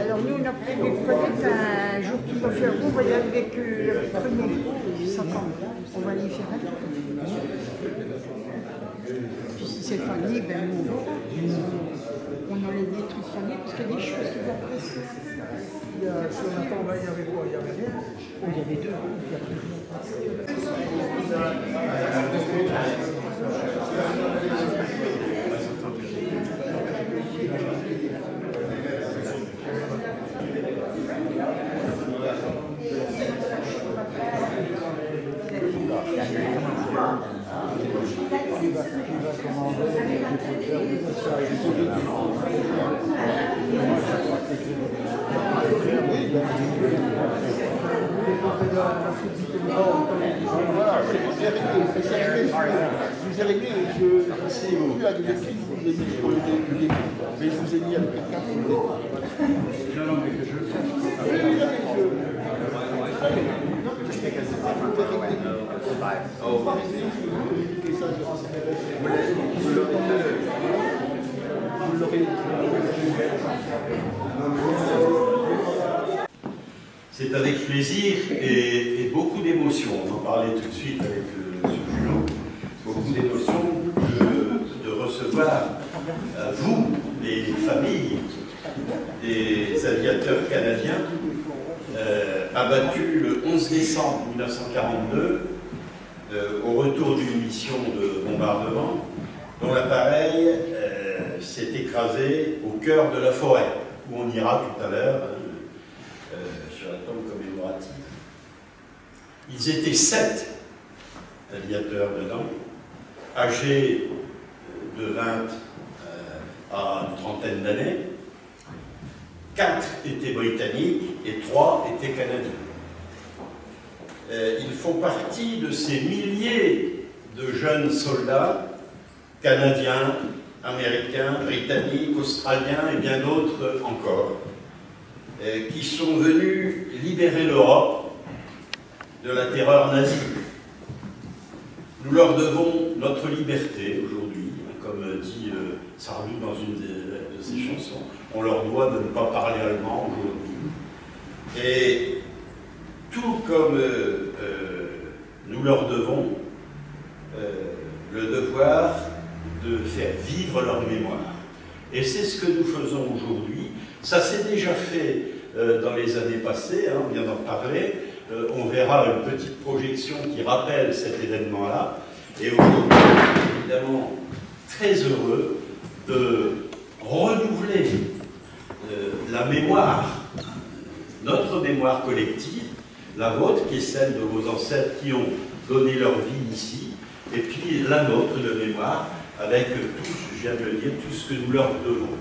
Alors nous, on a prévu peut-être un jour qui va faire, on va y aller avec le premier 50 ans. On va aller y faire un tour. Puis si c'est famille, ben nous, on enlève des trucs famille parce qu'il y a des choses qui vont presser. Sur la tombe, il y avait quoi? Il y avait rien? Il y avait deux. Voilà, c'est réglé, je sais plus à des filles, vous avez mis pour le début, mais je vous ai mis avec quelqu'un pour le début. Non, mais que je le fasse. Non, mais je sais qu'elle s'est fait réglé. Vous l'aurez. C'est avec plaisir et beaucoup d'émotion. On en parlait tout de suite avec M. Julot. Beaucoup d'émotion de recevoir vous, les familles des aviateurs canadiens, abattus le 11 décembre 1942 au retour d'une mission de bombardement dont l'appareil s'est écrasé au cœur de la forêt, où on ira tout à l'heure. Sur la tombe commémorative. Ils étaient 7 aviateurs dedans, âgés de 20 à une trentaine d'années. 4 étaient britanniques et 3 étaient canadiens. Ils font partie de ces milliers de jeunes soldats canadiens, américains, britanniques, australiens et bien d'autres encore, qui sont venus libérer l'Europe de la terreur nazie. Nous leur devons notre liberté aujourd'hui, comme dit Sardou dans une de ses chansons. On leur doit de ne pas parler allemand aujourd'hui. Et tout comme nous leur devons le devoir de faire vivre leur mémoire. Et c'est ce que nous faisons aujourd'hui. Ça s'est déjà fait dans les années passées, hein, on vient d'en parler. On verra une petite projection qui rappelle cet événement-là. Et aujourd'hui, évidemment, très heureux de renouveler la mémoire, notre mémoire collective, la vôtre qui est celle de vos ancêtres qui ont donné leur vie ici, et puis la nôtre de mémoire, avec tout, je viens de le dire, tout ce que nous leur devons.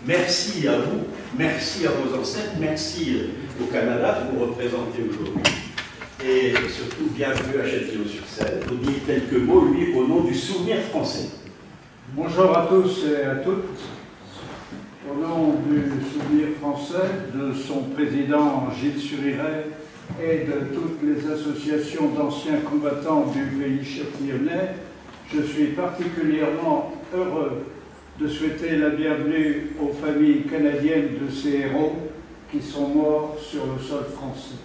Merci à vous, merci à vos ancêtres, merci au Canada que vous représentez aujourd'hui. Et surtout, bienvenue à Châtillon-sur-Seine. Vous dites quelques mots, lui, au nom du Souvenir français. Bonjour à tous et à toutes. Au nom du Souvenir français, de son président Gilles Suriret et de toutes les associations d'anciens combattants du pays châtillonnais, je suis particulièrement heureux de souhaiter la bienvenue aux familles canadiennes de ces héros qui sont morts sur le sol français.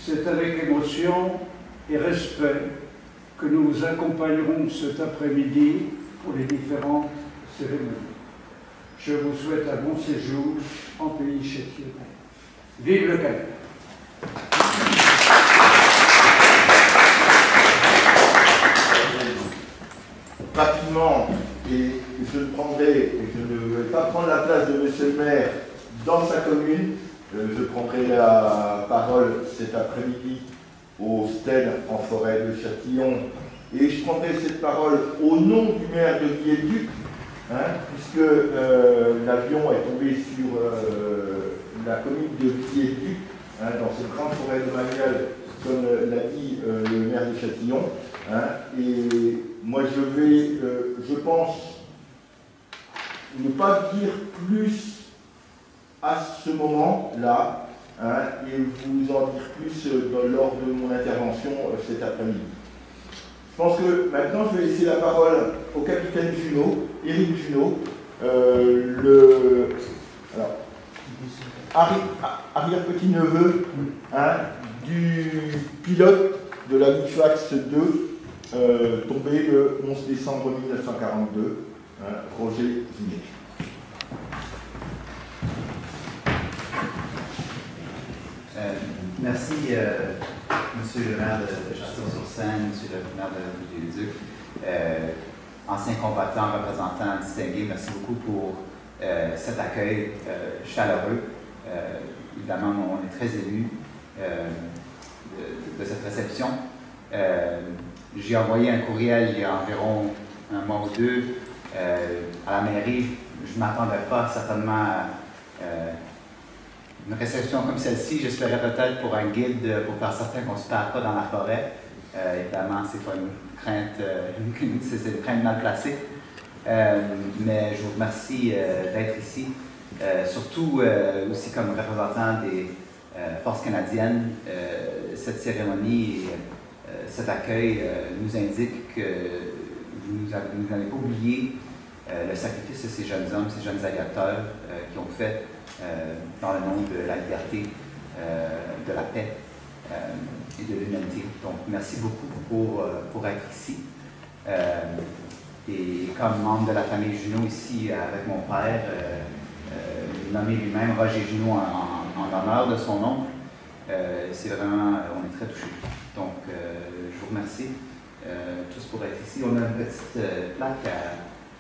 C'est avec émotion et respect que nous vous accompagnerons cet après-midi pour les différentes cérémonies. Je vous souhaite un bon séjour en pays châtillonnais. Vive le Canada! Rapidement, et je ne vais pas prendre la place de monsieur le maire dans sa commune. Je prendrai la parole cet après-midi au stèle en forêt de Châtillon, et je prendrai cette parole au nom du maire de Viaduc, puisque l'avion est tombé sur la commune de Viaduc, dans cette grande forêt de Manuel comme l'a dit le maire de Châtillon. Hein, et moi, je pense ne pas dire plus à ce moment-là, hein, et vous en dire plus lors de mon intervention cet après-midi. Je pense que maintenant, je vais laisser la parole au capitaine Junot, Éric Junot, arrière-petit-neveu, hein, du pilote de la Luftwaffe 2, tombé le 11 décembre 1942, hein, Roger Vinet. Merci, Monsieur le maire de Château-sur-Seine, Monsieur le maire de Vieux-Duc, anciens combattants, représentants distingués, merci beaucoup pour cet accueil chaleureux. Évidemment, on est très émus de cette réception. J'ai envoyé un courriel il y a environ un mois ou deux à la mairie. Je ne m'attendais pas certainement à une réception comme celle-ci. J'espérais peut-être pour un guide, pour faire certain qu'on ne se perd pas dans la forêt. Évidemment, ce n'est pas une crainte, c'est une crainte mal placée. Mais je vous remercie d'être ici, surtout aussi comme représentant des forces canadiennes. Cette cérémonie et cet accueil nous indique que vous n'avez pas oublié le sacrifice de ces jeunes hommes, ces jeunes aviateurs qui ont fait dans le nom de la liberté, de la paix et de l'humanité. Donc, merci beaucoup pour être ici. Et comme membre de la famille Junot ici avec mon père, nommé lui-même Roger Junot en l'honneur de son oncle, c'est vraiment, on est très touchés. Donc, je vous remercie tous pour être ici. On a une petite plaque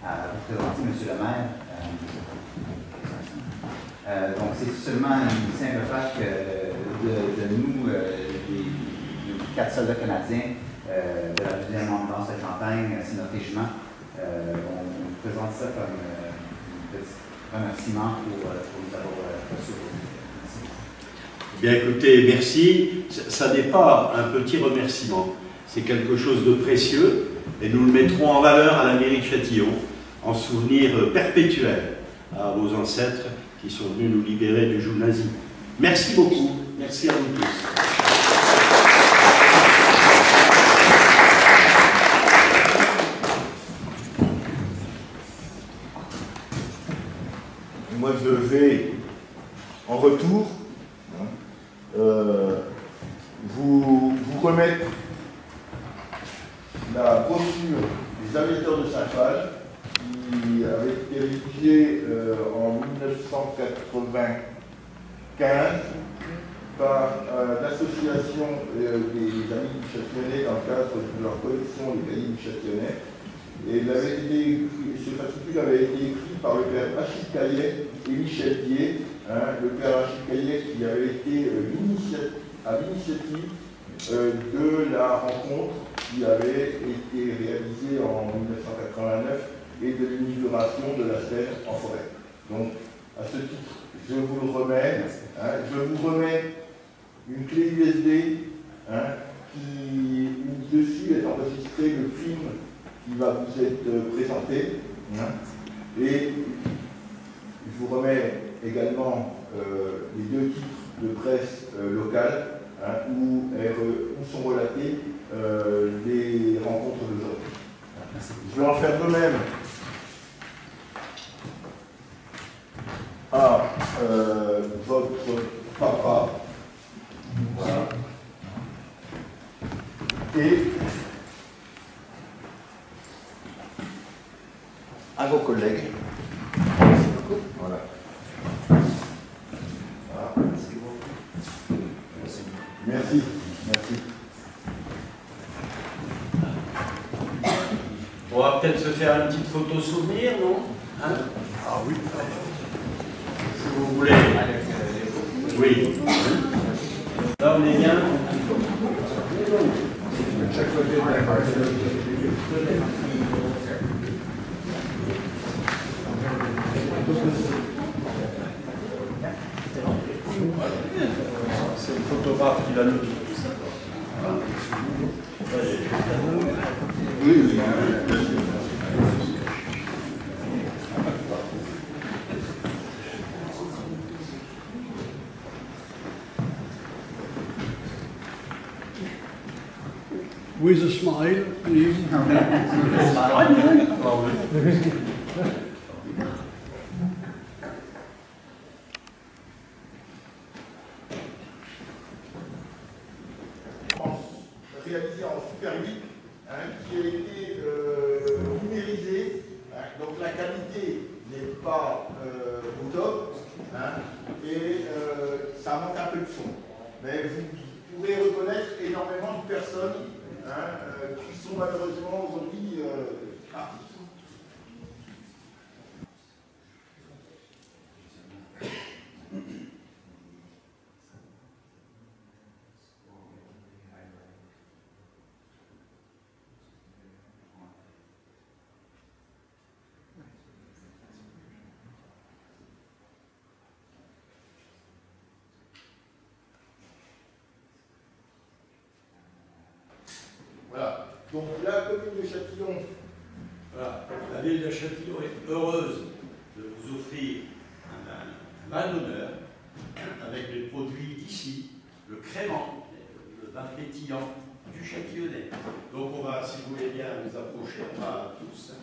à représenter, Monsieur le maire. Donc, c'est seulement une simple plaque de nous, les 4 soldats canadiens de la 2e ambulance de Champagne, c'est notre régiment. On présente ça comme un petit remerciement pour nous avoir reçus. Bien écoutez, merci. Ça n'est pas un petit remerciement, c'est quelque chose de précieux et nous le mettrons en valeur à la mairie de Châtillon en souvenir perpétuel à vos ancêtres qui sont venus nous libérer du joug nazi. Merci beaucoup. Merci à vous tous. Moi, je vais, en retour, vous remettre la brochure des aviateurs de Saint-Phal qui avait été rédigée en 1995 par l'association des Amis du Châtillonnais dans le cadre de leur collection Les Cahiers du Châtillonnais. Et ce fascicule avait été écrit par le père Achille Caillet et Michel Dier, le père Achille Caillet qui avait été à l'initiative de la rencontre qui avait été réalisée en 1989 et de l'inauguration de la Seine en forêt. Donc, à ce titre, je vous le remets. Je vous remets une clé USB où dessus est enregistré le film qui va vous être présenté. Et je vous remets également les 2 titres de presse locales où sont relatées les rencontres d'aujourd'hui. Je vais en faire de même à votre papa. Voilà. Et à vos collègues. Merci beaucoup. Voilà. Merci. Merci. On va peut-être se faire une petite photo souvenir, non? Ah oui. Si vous voulez. Oui. Là, on est bien. Chaque côté de la c'est le photographe qui va nous dire tout ça. With a smile, please. Réalisé en Super 8, qui a été numérisé, donc la qualité n'est pas au top, et ça manque un peu de son. Mais vous pourrez reconnaître énormément de personnes qui sont malheureusement aujourd'hui artistes. Voilà. Donc la commune de Châtillon. Voilà. La ville de Châtillon est heureuse de vous offrir un vin d'honneur avec les produits d'ici, le crément, le vin pétillant du Châtillonnais. Donc on va, si vous voulez bien nous approcher, on va tous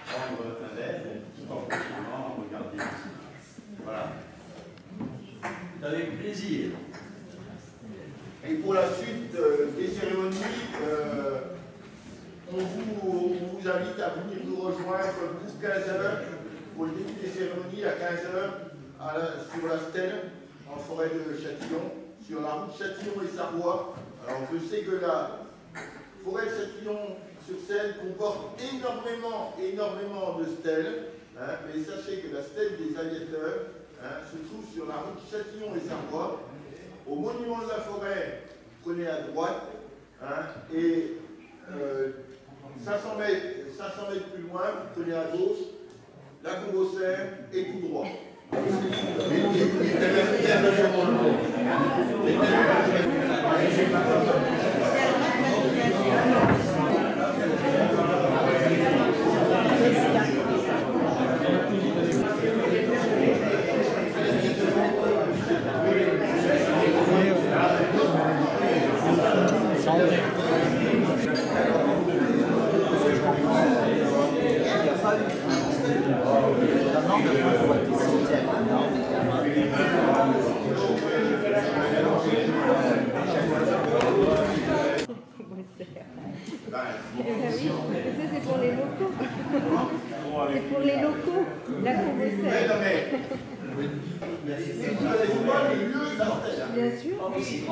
prendre un verre, tout en continuant à regarder les images. Voilà. Avec plaisir. Et pour la suite des cérémonies, on vous invite à venir nous rejoindre pour 15h, pour le début des cérémonies à 15h sur la stèle en forêt de Châtillon, sur la route Châtillon et Sarrois. Alors je sais que la forêt de Châtillon-sur-Seine comporte énormément de stèles, mais sachez que la stèle des aviateurs se trouve sur la route Châtillon et Sarrois. Au monument de la forêt, prenez à droite, et 500 mètres plus loin, vous prenez à gauche, la Combocère et tout droit. C'est pour les locaux. C'est pour les locaux, la Combocère. Bien sûr. Bien sûr.